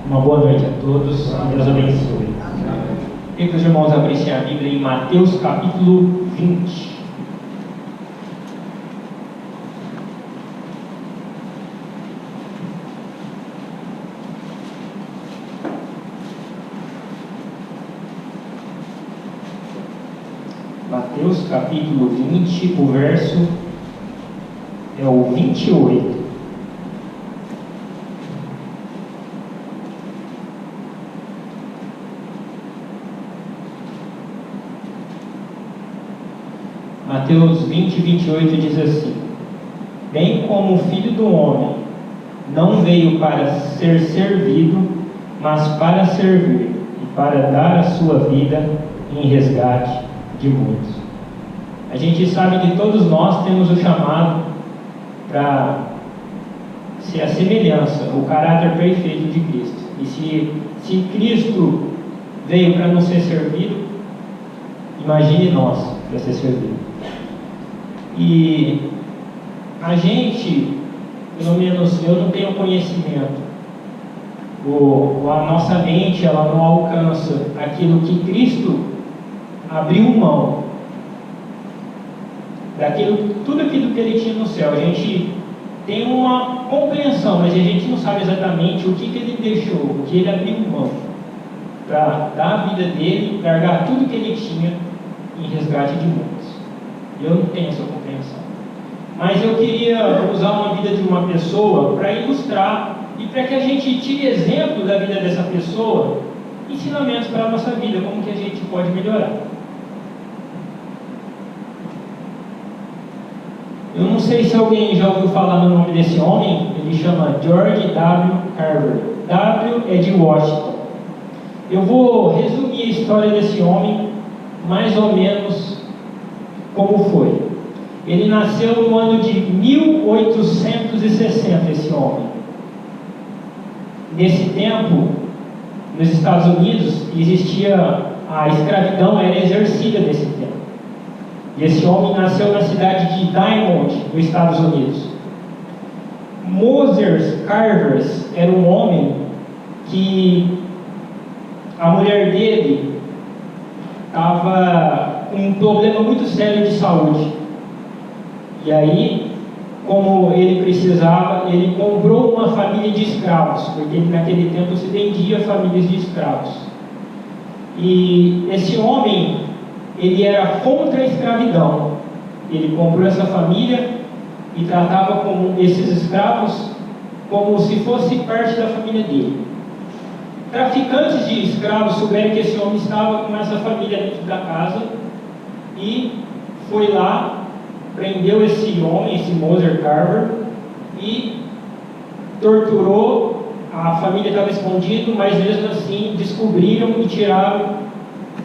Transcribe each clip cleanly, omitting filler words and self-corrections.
Uma boa noite a todos, que Deus abençoe. Queria que os irmãos abrissem a Bíblia em Mateus capítulo 20. Mateus capítulo 20, o verso é o 28. Mateus 20, 28 diz assim: bem como o Filho do Homem não veio para ser servido, mas para servir e para dar a sua vida em resgate de muitos. A gente sabe que todos nós temos o chamado para ser a semelhança, o caráter perfeito de Cristo. E se Cristo veio para não ser servido, imagine nós para ser servido. E a gente, pelo menos eu não tenho conhecimento, a nossa mente ela não alcança aquilo que Cristo abriu mão, tudo aquilo que Ele tinha no céu. A gente tem uma compreensão, mas a gente não sabe exatamente o que Ele deixou, o que Ele abriu mão, para dar a vida dele, largar tudo que Ele tinha em resgate de muitos. Eu não tenho essa compreensão. Mas eu queria usar uma vida de uma pessoa para ilustrar e para que a gente tire exemplo da vida dessa pessoa, ensinamentos para a nossa vida, como que a gente pode melhorar. Eu não sei se alguém já ouviu falar no nome desse homem. Ele chama George W. Carver. W é de Washington. Eu vou resumir a história desse homem mais ou menos como foi. Ele nasceu no ano de 1860, esse homem. Nesse tempo, nos Estados Unidos, existia a escravidão, era exercida nesse tempo. E esse homem nasceu na cidade de Diamond, nos Estados Unidos. Moses Carver era um homem que a mulher dele estava com um problema muito sério de saúde. E aí, como ele precisava, ele comprou uma família de escravos, porque naquele tempo se vendia famílias de escravos. E esse homem, ele era contra a escravidão. Ele comprou essa família e tratava com esses escravos como se fosse parte da família dele. Traficantes de escravos souberam que esse homem estava com essa família dentro da casa e foi lá, prendeu esse homem, esse Moses Carver, e torturou. A família estava escondida, mas mesmo assim descobriram e tiraram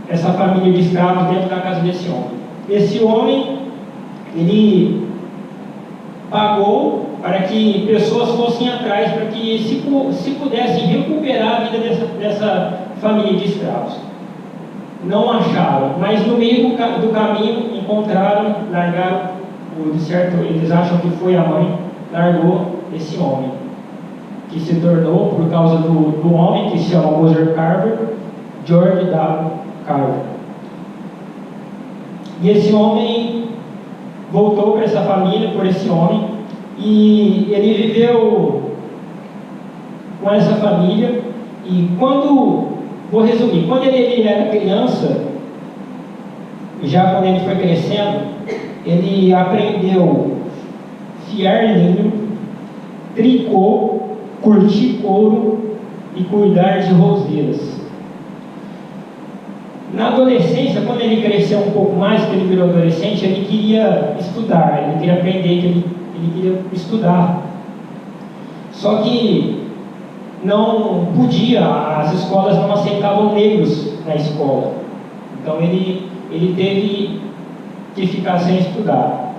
essa família de escravos dentro da casa desse homem. Esse homem, ele pagou para que pessoas fossem atrás, para que se pudessem recuperar a vida dessa família de escravos. Não acharam, mas no meio do caminho encontraram, largaram, de certo, eles acham que foi a mãe, largou esse homem, que se tornou, por causa do homem que se chama Moses Carver, George W. Carver. E esse homem voltou para essa família, por esse homem, e ele viveu com essa família. E vou resumir, quando ele era criança, já quando ele foi crescendo, ele aprendeu fiar linho, tricô, curtir couro e cuidar de roseiras. Na adolescência, quando ele cresceu um pouco mais, que ele virou adolescente, ele queria estudar, ele queria aprender, ele queria estudar. Só que não podia, as escolas não aceitavam negros na escola. Então ele teve que ficar sem estudar.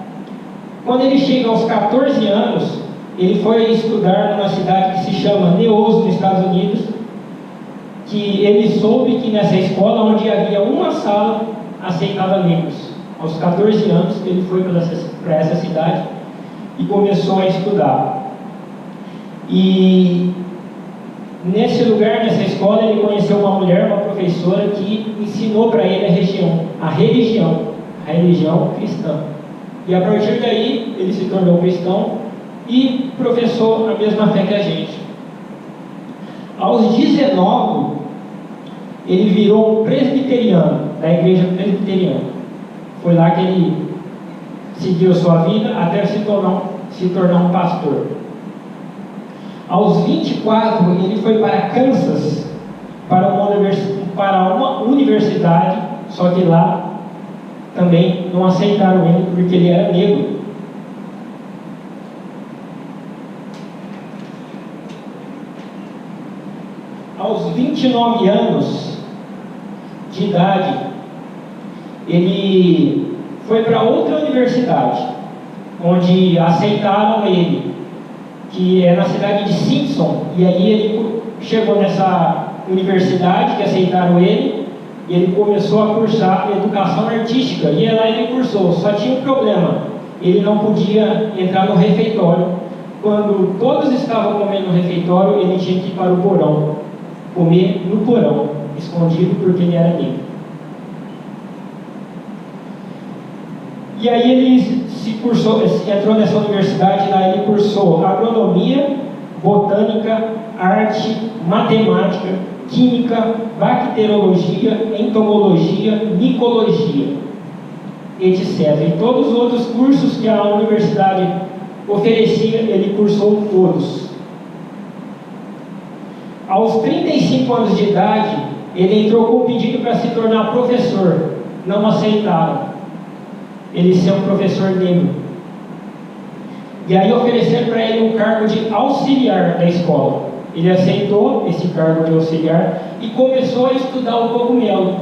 Quando ele chega aos 14 anos, ele foi estudar numa cidade que se chama Neos, nos Estados Unidos, que ele soube que nessa escola, onde havia uma sala, aceitava negros. Aos 14 anos, ele foi para essa cidade e começou a estudar. E Nesse lugar, nessa escola, ele conheceu uma mulher, uma professora, que ensinou para ele a religião cristã. E a partir daí, ele se tornou cristão e professou a mesma fé que a gente. Aos 19, ele virou um presbiteriano, da igreja presbiteriana. Foi lá que ele seguiu sua vida até se tornar um pastor. Aos 24, ele foi para Kansas, para uma universidade, só que lá também não aceitaram ele porque ele era negro. Aos 29 anos de idade, ele foi para outra universidade, onde aceitaram ele, que é na cidade de Simpson. E aí ele chegou nessa universidade que aceitaram ele, e ele começou a cursar educação artística, e lá ele cursou. Só tinha um problema: ele não podia entrar no refeitório. Quando todos estavam comendo no refeitório, ele tinha que ir para o porão, comer no porão, escondido, porque ele era negro. E aí ele entrou nessa universidade. Lá ele cursou agronomia, botânica, arte, matemática, química, bacteriologia, entomologia, micologia, etc. E todos os outros cursos que a universidade oferecia, ele cursou todos. Aos 35 anos de idade, ele entrou com um pedido para se tornar professor. Não aceitaram ele ser um professor negro. E aí ofereceram para ele um cargo de auxiliar da escola. Ele aceitou esse cargo de auxiliar e começou a estudar o cogumelo.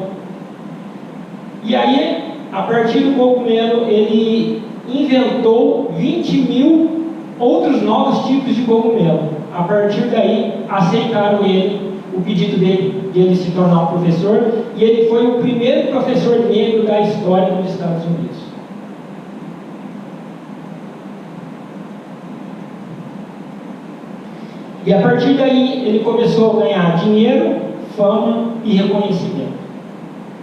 E aí, a partir do cogumelo, ele inventou 20 mil outros novos tipos de cogumelo. A partir daí, aceitaram ele, o pedido dele de ele se tornar um professor, e ele foi o primeiro professor negro da história dos Estados Unidos. E a partir daí, ele começou a ganhar dinheiro, fama e reconhecimento.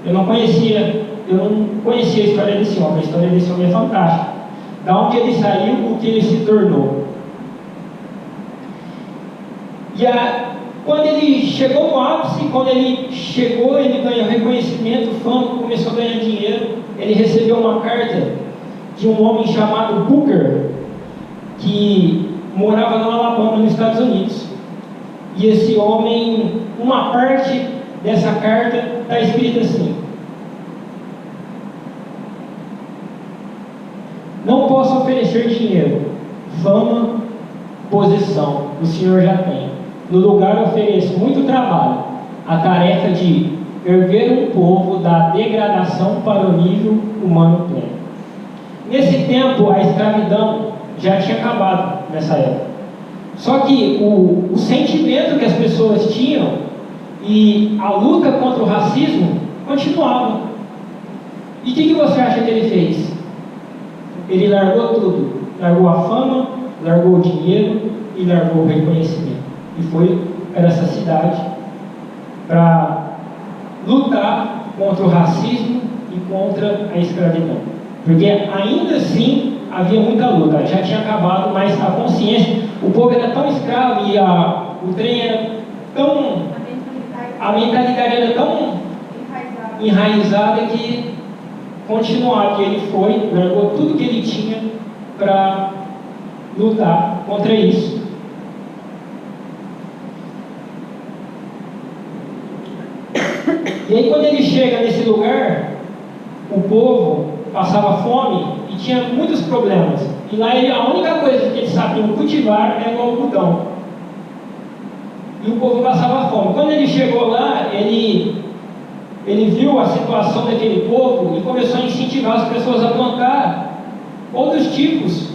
Eu não conhecia a história desse homem. A história desse homem é fantástica. Da onde ele saiu, o que ele se tornou. Quando ele chegou no ápice, ele ganhou reconhecimento, fama, começou a ganhar dinheiro. Ele recebeu uma carta de um homem chamado Booker, que morava no Alabama, nos Estados Unidos. E esse homem, uma parte dessa carta está escrita assim: não posso oferecer dinheiro, fama, posição, o Senhor já tem. No lugar ofereço muito trabalho, a tarefa de erguer um povo da degradação para o nível humano pleno. Nesse tempo, a escravidão já tinha acabado nessa época. Só que o sentimento que as pessoas tinham e a luta contra o racismo continuava. E o que você acha que ele fez? Ele largou tudo. Largou a fama, largou o dinheiro e largou o reconhecimento. E foi para essa cidade para lutar contra o racismo e contra a escravidão. Porque ainda assim havia muita luta, já tinha acabado, mas a consciência, o povo era tão escravo e o trem era tão... a mentalidade era tão enraizada que continuava. E ele foi, largou tudo que ele tinha para lutar contra isso. E aí, quando ele chega nesse lugar, o povo passava fome e tinha muitos problemas. E lá a única coisa que eles sabiam cultivar era o algodão. E o povo passava fome. Quando ele chegou lá, ele viu a situação daquele povo e começou a incentivar as pessoas a plantar outros tipos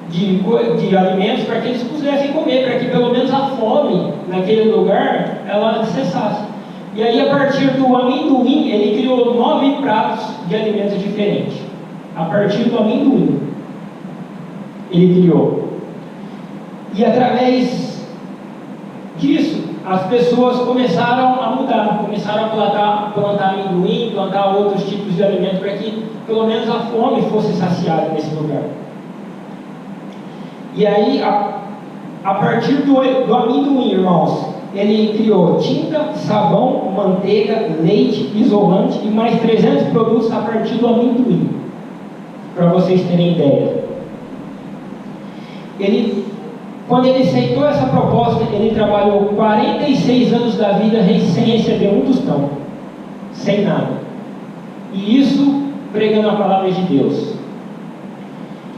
de alimentos para que eles pudessem comer, para que pelo menos a fome naquele lugar ela cessasse. E aí, a partir do amendoim, ele criou 9 pratos de alimentos diferentes. A partir do amendoim, ele criou. E através disso, as pessoas começaram a mudar, começaram a plantar amendoim, plantar outros tipos de alimento para que pelo menos a fome fosse saciada nesse lugar. E aí, a partir do amendoim, irmãos, ele criou tinta, sabão, manteiga, leite, isolante e mais 300 produtos a partir do amendoim, para vocês terem ideia. Quando ele aceitou essa proposta, ele trabalhou 46 anos da vida sem receber um tostão, sem nada. E isso pregando a palavra de Deus.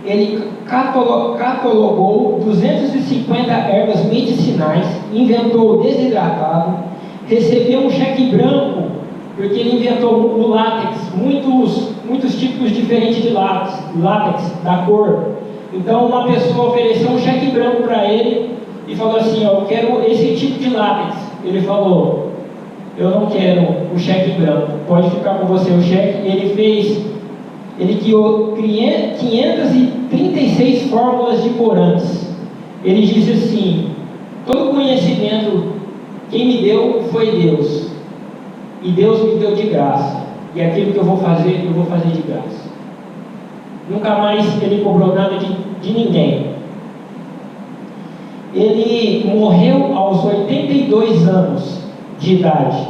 Ele catalogou 250 ervas medicinais, inventou o desidratado, recebeu um cheque branco, porque ele inventou o látex, muitos tipos diferentes de látex, da cor. Então uma pessoa ofereceu um cheque branco para ele e falou assim: eu quero esse tipo de látex. Ele falou: eu não quero o cheque branco, pode ficar com você o cheque. Ele criou 536 fórmulas de corantes. Ele disse assim: todo conhecimento quem me deu foi Deus, e Deus me deu de graça, e aquilo que eu vou fazer de graça. Nunca mais ele cobrou nada de ninguém. Ele morreu aos 82 anos de idade.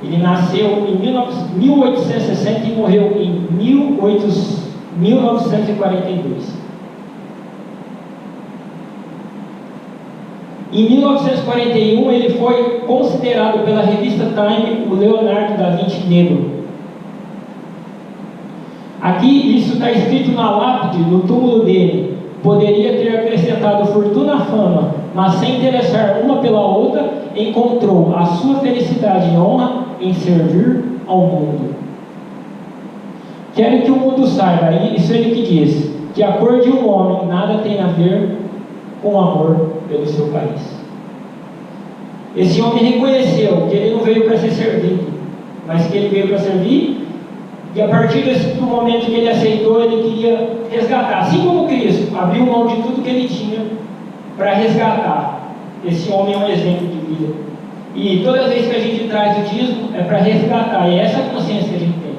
Ele nasceu em 1860 e morreu em 1942. Em 1941 ele foi considerado pela revista Time o Leonardo da Vinci negro. Aqui isso está escrito na lápide, no túmulo dele. Poderia ter acrescentado fortuna à fama, mas sem interessar uma pela outra, encontrou a sua felicidade e honra em servir ao mundo. Quero que o mundo saiba, isso ele que diz, que a cor de um homem nada tem a ver com amor pelo seu país. Esse homem reconheceu que ele não veio para ser servido, mas que ele veio para servir. E a partir do momento que ele aceitou, ele queria resgatar, assim como Cristo abriu mão de tudo que ele tinha para resgatar. Esse homem é um exemplo de vida. E toda vez que a gente traz o dízimo, é para resgatar. E essa é a consciência que a gente tem,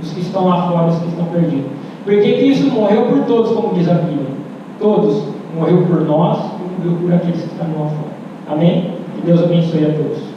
os que estão lá fora, os que estão perdidos. Porque Cristo morreu por todos, como diz a Bíblia. Todos. Morreu por nós e morreu por aqueles que estão lá fora. Amém? Que Deus abençoe a todos.